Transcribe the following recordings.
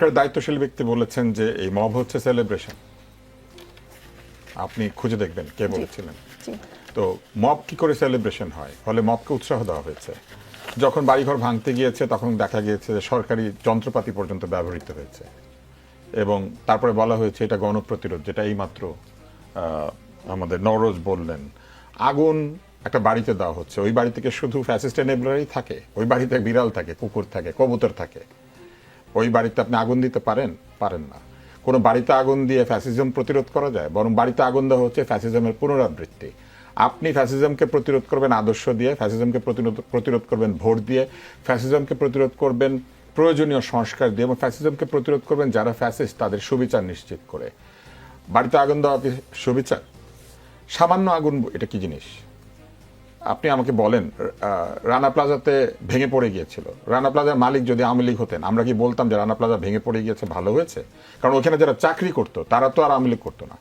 একটা দায়িত্বশীল ব্যক্তি বলেছেন যে এই মব হচ্ছে সেলিব্রেশন। আপনি খুঁজে দেখবেন কে বলেছিলেন। তো মব কি করে সেলিব্রেশন হয়? ফলে মবকে উৎসাহ দেওয়া হয়েছে। যখন বাড়িঘর ভাঙতে গিয়েছে তখন দেখা গিয়েছে যে সরকারি যন্ত্রপাতি পর্যন্ত ব্যবহৃত হয়েছে এবং তারপরে বলা হয়েছে এটা গণপ্রতিরোধ, যেটা এইমাত্র আমাদের নওরোজ বললেন। আগুন একটা বাড়িতে দেওয়া হচ্ছে, ওই বাড়ি থেকে শুধু ফ্যাসিস্ট এনেবলারই থাকে? ওই বাড়িতে বিড়াল থাকে, কুকুর থাকে, কবুতর থাকে। ওই বাড়িতে আপনি আগুন দিতে পারেন না। কোনো বাড়িতে আগুন দিয়ে ফ্যাসিজম প্রতিরোধ করা যায়? বরং বাড়িতে আগুন দেওয়া হচ্ছে ফ্যাসিজমের পুনরাবৃত্তি। আপনি ফ্যাসিজমকে প্রতিরোধ করবেন আদর্শ দিয়ে, ফ্যাসিজমকে প্রতিরোধ করবেন ভোট দিয়ে, ফ্যাসিজমকে প্রতিরোধ করবেন প্রয়োজনীয় সংস্কার দিয়ে, এবং ফ্যাসিজমকে প্রতিরোধ করবেন যারা ফ্যাসিস্ট তাদের সুবিচার নিশ্চিত করে। বাড়িতে আগুন দেওয়া কি সুবিচার? সামান্য আগুন এটা কি জিনিস? আপনি আমাকে বলেন, রানা প্লাজাতে ভেঙে পড়ে গিয়েছিল, রানা প্লাজার মালিক যদি আওয়ামী লীগ হতেন, আমরা কি বলতাম যে রানা প্লাজা ভেঙে পড়ে গিয়েছে, ভালো হয়েছে? কারণ ওখানে যারা চাকরি করতো তারা তো আর আওয়ামী লীগ করতো না।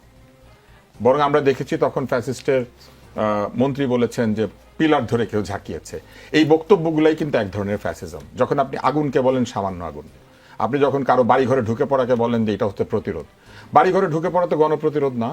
বরং আমরা দেখেছি তখন ফ্যাসিস্টের মন্ত্রী বলেছেন যে পিলার ধরে কেউ ঝাঁকিয়েছে। এই বক্তব্যগুলাই কিন্তু এক ধরনের ফ্যাসিজম। যখন আপনি আগুনকে বলেন সামান্য আগুন, আপনি যখন কারো বাড়িঘরে ঢুকে পড়াকে বলেন যে এটা হচ্ছে প্রতিরোধ, বাড়িঘরে ঢুকে পড়া তো গণপ্রতিরোধ না।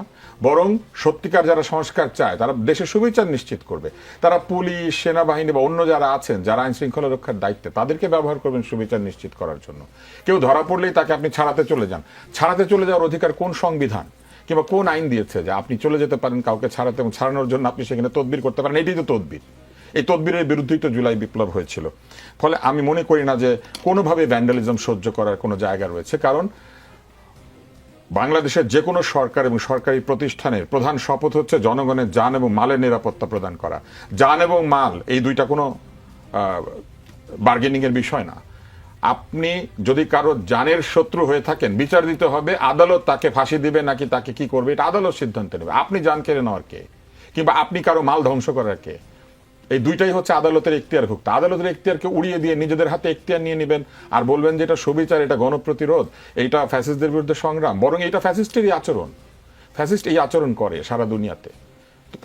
বরং সত্যিকার যারা সংস্কার চায়, তারা দেশের সুবিচার নিশ্চিত করবে, তারা পুলিশ, সেনাবাহিনী বা অন্য যারা আছেন যারা আইন শৃঙ্খলা রক্ষার দায়িত্বে, তাদেরকে ব্যবহার করবেন সুবিচার নিশ্চিত করার জন্য। কেউ ধরা পড়লেই তাকে আপনি ছাড়াতে চলে যান। ছাড়াতে চলে যাওয়ার অধিকার কোন সংবিধান কিংবা কোন আইন দিয়েছে যে আপনি চলে যেতে পারেন কাউকে ছাড়াতে, এবং ছাড়ানোর জন্য আপনি সেখানে তদবির করতে পারেন? এটাই তো তদবির। এই তদবিরের বিরুদ্ধেই তো জুলাই বিপ্লব হয়েছিল। ফলে আমি মনে করি না যে কোনোভাবে ভ্যান্ডালিজম সহ্য করার কোনো জায়গা রয়েছে। কারণ বাংলাদেশের যে কোনো সরকার এবং সরকারি প্রতিষ্ঠানের প্রধান শপথ হচ্ছে জনগণের জান এবং মালের নিরাপত্তা প্রদান করা। জান এবং মাল এই দুইটা কোনো বার্গেনিং এর বিষয় না। আপনি যদি কারো জানের শত্রু হয়ে থাকেন, বিচার দিতে হবে, আদালত তাকে ফাঁসি দিবে নাকি তাকে কি করবে এটা আদালত সিদ্ধান্ত নেবে। আপনি জান কেড়ে নেওয়ার কে, কিংবা আপনি কারো মাল ধ্বংস করার কে? এই দুইটাই হচ্ছে আদালতের এখতিয়ারভুক্ত। আদালতের এখতিয়ারকে উড়িয়ে দিয়ে নিজেদের হাতে এখতিয়ার নিয়ে নেবেন আর বলবেন যে এটা সুবিচার, এটা গণপ্রতিরোধ, এইটা ফ্যাসিস্টদের বিরুদ্ধে সংগ্রাম। বরং এটা ফ্যাসিস্টেরই আচরণ। ফ্যাসিস্ট এই আচরণ করে সারা দুনিয়াতে।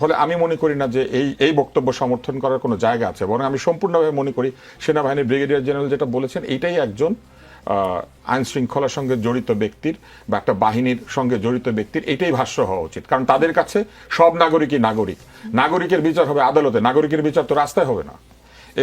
ফলে আমি মনে করি না যে এই বক্তব্য সমর্থন করার কোনো জায়গা আছে। বরং আমি সম্পূর্ণভাবে মনে করি সেনাবাহিনীর ব্রিগেডিয়ার জেনারেল যেটা বলেছেন, এইটাই একজন আইন শৃঙ্খলার সঙ্গে জড়িত ব্যক্তির বা একটা বাহিনীর সঙ্গে জড়িত ব্যক্তির এটাই ভাষ্য হওয়া উচিত। কারণ তাদের কাছে সব নাগরিকই নাগরিক। নাগরিকের বিচার হবে আদালতে, নাগরিকের বিচার তো রাস্তায় হবে না।